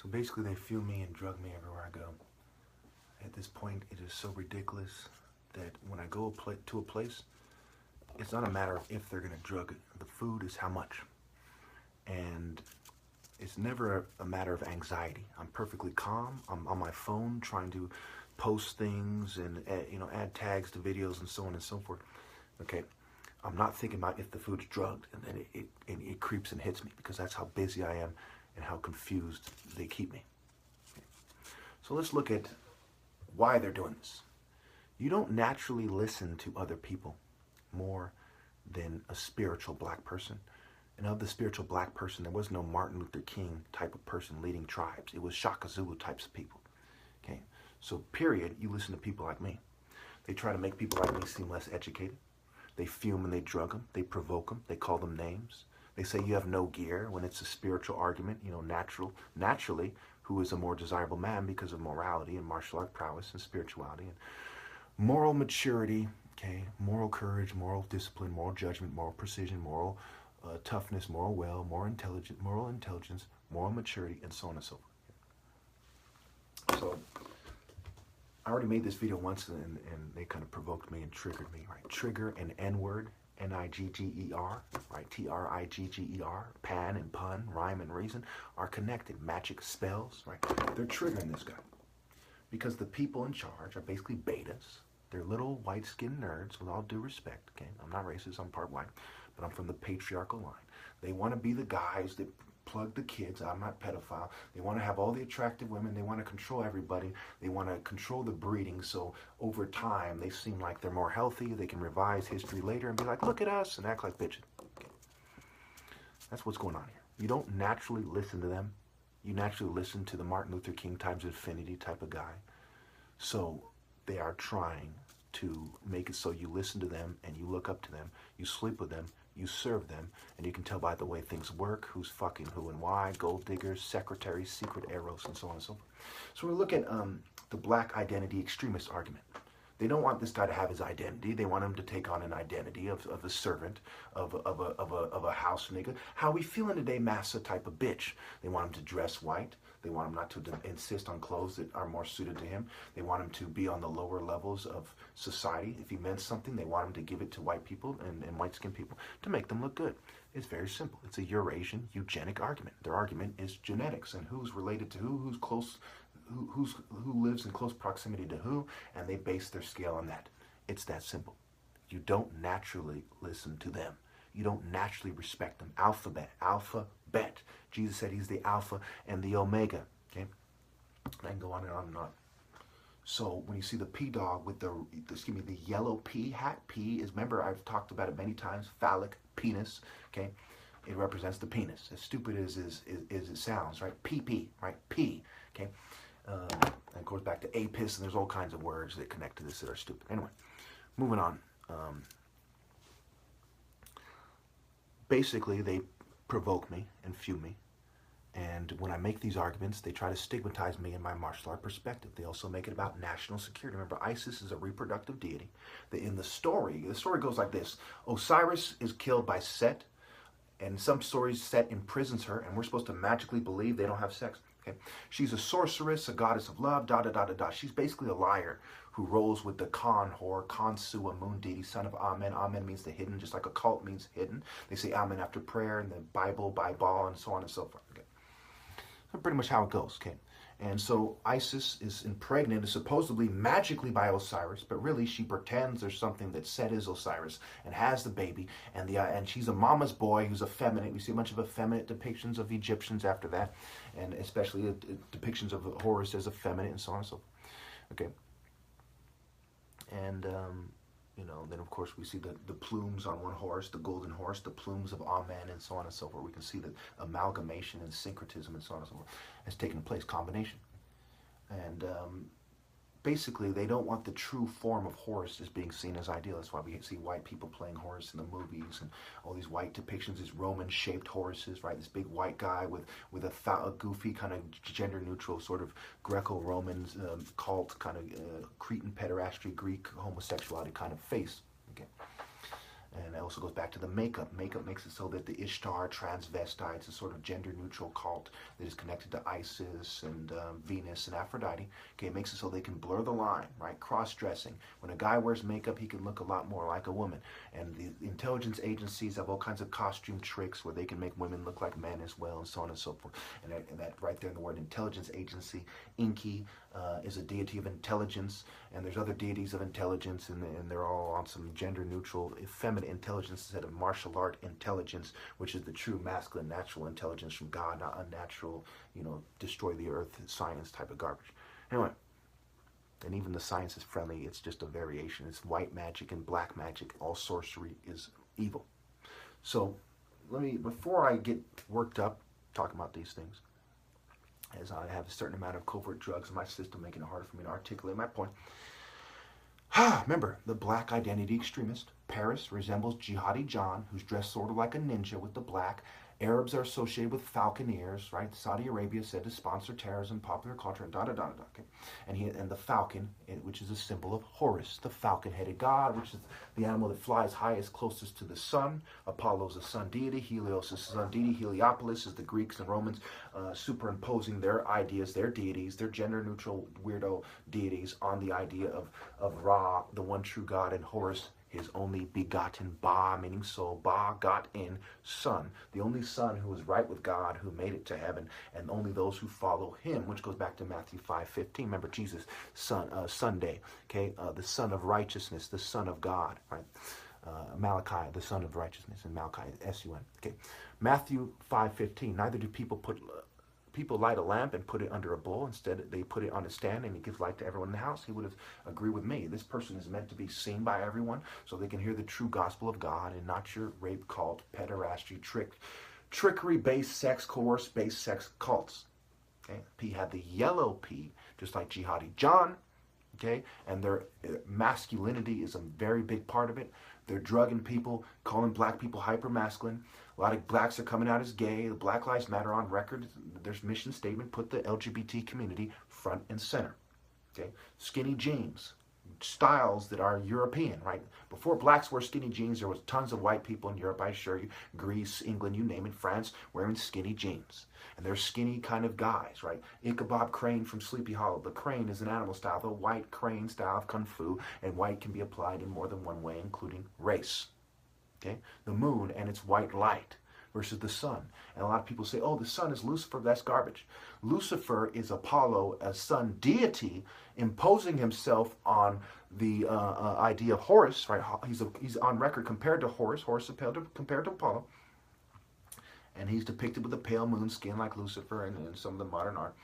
So basically they fuel me and drug me everywhere I go. At this point, it is so ridiculous that when I go to a place, it's not a matter of if they're going to drug it. The food is how much. And it's never a matter of anxiety. I'm perfectly calm. I'm on my phone trying to post things and add tags to videos and so on and so forth. Okay, I'm not thinking about if the food's drugged, and then it creeps and hits me, because that's how busy I am and how confused they keep me. Okay. So let's look at why they're doing this. You don't naturally listen to other people more than a spiritual black person. And of the spiritual black person, there was no Martin Luther King type of person leading tribes. It was Shaka Zulu types of people. Okay, so period, you listen to people like me. They try to make people like me seem less educated. They fume and they drug them. They provoke them. They call them names. They say you have no gear when it's a spiritual argument. Naturally, who is a more desirable man because of morality and martial art prowess and spirituality and moral maturity, okay, moral courage, moral discipline, moral judgment, moral precision, moral toughness, moral will, moral intelligence, moral maturity, and so on and so forth. So I already made this video once, and they kind of provoked me and triggered me, right? Trigger and N-word, N-I-G-G-E-R, right? T-R-I-G-G-E-R, pan and pun, rhyme and reason are connected. Magic spells, right? They're triggering this guy because the people in charge are basically betas. They're little white-skinned nerds, with all due respect, okay? I'm not racist, I'm part white, but I'm from the patriarchal line. They want to be the guys that plug the kids. I'm not pedophile. They want to have all the attractive women. They want to control everybody. They want to control the breeding, so over time, they seem like they're more healthy. They can revise history later and be like, look at us, and act like bitches. Okay. That's what's going on here. You don't naturally listen to them. You naturally listen to the Martin Luther King times infinity type of guy. So they are trying to make it so you listen to them and you look up to them, you sleep with them, you serve them, and you can tell by the way things work, who's fucking who and why, gold diggers, secretaries, secret arrows, and so on and so forth. So we look at the black identity extremist argument. They don't want this guy to have his identity. They want him to take on an identity of a servant, of a house nigga. How we feeling today, massa type of bitch. They want him to dress white. They want him not to insist on clothes that are more suited to him. They want him to be on the lower levels of society. If he meant something, they want him to give it to white people and white-skinned people to make them look good. It's very simple. It's a Eurasian eugenic argument. Their argument is genetics and who's related to who's close, who lives in close proximity to who, and they base their scale on that. It's that simple. You don't naturally listen to them. You don't naturally respect them. Alphabet. Jesus said he's the Alpha and the Omega. Okay? I can go on and on and on. So when you see the P dog with the yellow P hat, P is, remember I've talked about it many times, phallic, penis, okay? It represents the penis. As stupid as it sounds, right? PP, right? P, okay? And it goes back to apis, and there's all kinds of words that connect to this that are stupid. Anyway, moving on. Basically, they provoke me and fume me. And when I make these arguments, they try to stigmatize me in my martial art perspective. They also make it about national security. Remember, Isis is a reproductive deity. In the story goes like this. Osiris is killed by Set, and some stories Set imprisons her, and we're supposed to magically believe they don't have sex. Okay? She's a sorceress, a goddess of love, da-da-da-da-da. She's basically a liar who rolls with the Khan whore, Khonsu, a moon deity, son of Amen. Amen means the hidden, just like a cult means hidden. They say Amen after prayer, and the Bible, and so on and so forth. Okay? That's pretty much how it goes, okay? And so Isis is impregnated supposedly magically by Osiris, but really she pretends there's something that Set is Osiris and has the baby, and she's a mama's boy who's effeminate. We see a bunch of effeminate depictions of Egyptians after that, and especially depictions of Horus as effeminate and so on and so forth. Okay. And then of course we see the plumes on one horse, the golden horse, the plumes of Amen, and so on and so forth. We can see that amalgamation and syncretism and so on and so forth has taken place, combination. And basically they don't want the true form of Horus as being seen as ideal. That's why we see white people playing Horus in the movies and all these white depictions, these Roman-shaped Horuses, right? This big white guy with a goofy kind of gender-neutral sort of Greco-Roman cult kind of Cretan pederasty, Greek homosexuality kind of face. Okay, And it also goes back to the makeup. Makeup makes it so that the Ishtar transvestites, a sort of gender-neutral cult that is connected to Isis and Venus and Aphrodite. Okay, it makes it so they can blur the line, right? Cross-dressing. When a guy wears makeup, he can look a lot more like a woman. And the intelligence agencies have all kinds of costume tricks where they can make women look like men as well, and so on and so forth. And that right there in the word intelligence agency, Inky is a deity of intelligence, and there's other deities of intelligence, and they're all on some gender-neutral, feminine intelligence instead of martial art intelligence, which is the true masculine, natural intelligence from God, not unnatural, destroy the earth science type of garbage. Anyway, and even the science is friendly. It's just a variation. It's white magic and black magic. All sorcery is evil. So before I get worked up talking about these things, as I have a certain amount of covert drugs in my system, making it harder for me to articulate my point. Remember, the black identity extremist, Paris, resembles Jihadi John, who's dressed sort of like a ninja with the black. Arabs are associated with falconeers, right? Saudi Arabia said to sponsor terrorism, popular culture, and da-da-da-da. Okay? And the falcon, which is a symbol of Horus, the falcon-headed god, which is the animal that flies highest, closest to the sun. Apollo is the sun deity. Helios is the sun deity. Heliopolis is the Greeks and Romans superimposing their ideas, their deities, their gender-neutral weirdo deities on the idea of Ra, the one true god, and Horus, his only begotten, Ba, meaning soul, Ba, got in, son. The only son who was right with God, who made it to heaven, and only those who follow him, which goes back to Matthew 5:15. Remember Jesus, Sunday, okay? The son of righteousness, the son of God, right? Malachi, the son of righteousness, and Malachi, S-U-N, okay? Matthew 5:15, neither do people light a lamp and put it under a bowl. Instead, they put it on a stand and it gives light to everyone in the house. He would have agreed with me. This person is meant to be seen by everyone so they can hear the true gospel of God and not your rape cult, pederasty, trickery-based sex, coerce-based sex cults. Okay? P had the yellow P, just like Jihadi John. Okay? And their masculinity is a very big part of it. They're drugging people, calling black people hyper-masculine. A lot of blacks are coming out as gay. The Black Lives Matter on record. Their mission statement put the LGBT community front and center. Okay, skinny jeans, styles that are European, right? Before blacks wore skinny jeans, there was tons of white people in Europe, I assure you, Greece, England, you name it, France, wearing skinny jeans. And they're skinny kind of guys, right? Ichabod Crane from Sleepy Hollow. The crane is an animal style, the white crane style of Kung Fu, and white can be applied in more than one way, including race. Okay? The moon and its white light versus the sun. And a lot of people say, oh, the sun is Lucifer. That's garbage. Lucifer is Apollo, a sun deity, imposing himself on the idea of Horus, right? He's on record compared to Horus. Horus is compared to Apollo. And he's depicted with a pale moon skin like Lucifer and some of the modern art.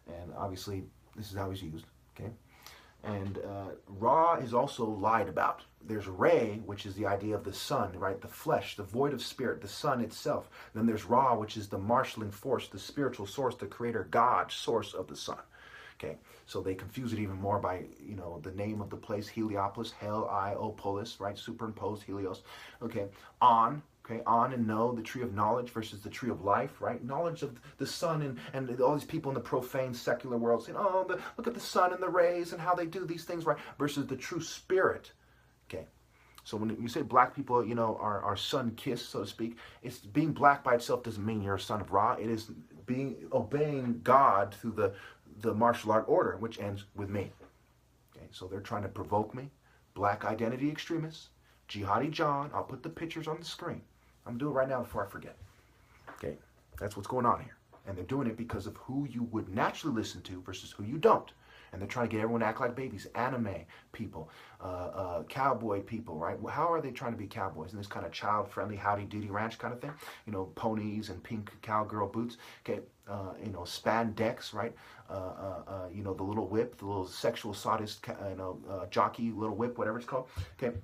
And obviously, this is how he's used. Okay? And Ra is also lied about. There's Re, which is the idea of the sun, right? The flesh, the void of spirit, the sun itself. Then there's Ra, which is the marshaling force, the spiritual source, the creator, God, source of the sun. Okay, so they confuse it even more by, the name of the place, Heliopolis, Heliopolis, right? Superimposed Helios. Okay, On and know, the tree of knowledge versus the tree of life, right? Knowledge of the sun and all these people in the profane secular world saying, oh, look at the sun and the rays and how they do these things, right? Versus the true spirit. Okay, so when you say black people, are sun-kissed, so to speak, it's being black by itself doesn't mean you're a son of Ra. It is obeying God through the martial art order, which ends with me. Okay, so they're trying to provoke me. Black identity extremists, Jihadi John. I'll put the pictures on the screen. I'm doing it right now before I forget. Okay, that's what's going on here. And they're doing it because of who you would naturally listen to versus who you don't. And they're trying to get everyone to act like babies. Anime people, cowboy people, right? How are they trying to be cowboys? In this kind of child-friendly, howdy-doody ranch kind of thing? Ponies and pink cowgirl boots. Okay, spandex, right? The little whip, the little sexual sadist, jockey, little whip, whatever it's called. Okay.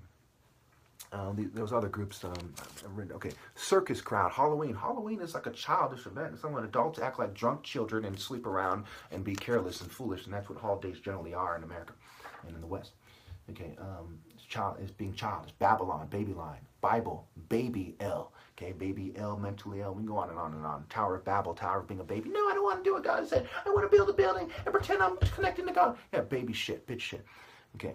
Those other groups, okay, circus crowd, Halloween. Halloween is like a childish event. It's when adults act like drunk children and sleep around and be careless and foolish, and that's what holidays generally are in America and in the West. Okay, is being childish. Babylon, baby line. Bible, baby L. Okay, baby L, mentally ill. We can go on and on and on. Tower of Babel, tower of being a baby. No, I don't want to do what God said. I want to build a building and pretend I'm connecting to God. Yeah, baby shit, bitch shit. Okay.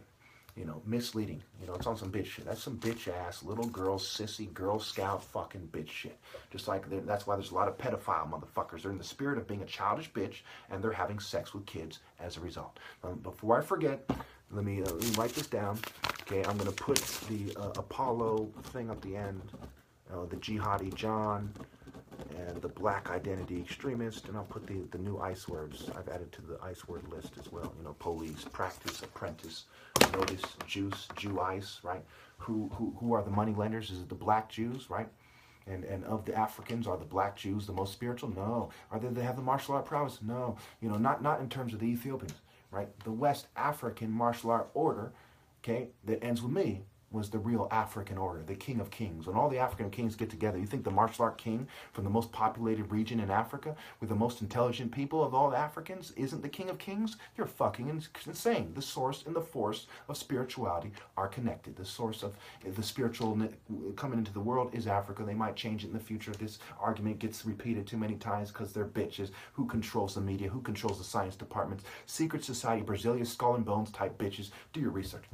You know, misleading. You know, it's on some bitch shit. That's some bitch ass little girl, sissy, Girl Scout fucking bitch shit. Just like that's why there's a lot of pedophile motherfuckers. They're in the spirit of being a childish bitch, and they're having sex with kids as a result. Before I forget, let me write this down. Okay, I'm gonna put the Apollo thing at the end, the Jihadi John, and the Black Identity Extremist, and I'll put the new ICE words I've added to the ICE word list as well. You know, police, practice, apprentice, notice, juice, Jew ICE, right? Who are the money lenders? Is it the black Jews, right? And of the Africans, are the black Jews the most spiritual? No. Are they have the martial art prowess? No. You know, not in terms of the Ethiopians, right? The West African martial art order, okay, that ends with me, was the real African order, the king of kings. When all the African kings get together, you think the martial art king from the most populated region in Africa, with the most intelligent people of all the Africans, isn't the king of kings? You're fucking insane. The source and the force of spirituality are connected. The source of the spiritual coming into the world is Africa. They might change it in the future. This argument gets repeated too many times because they're bitches. Who controls the media? Who controls the science departments? Secret society, Brazilian skull and bones type bitches. Do your research.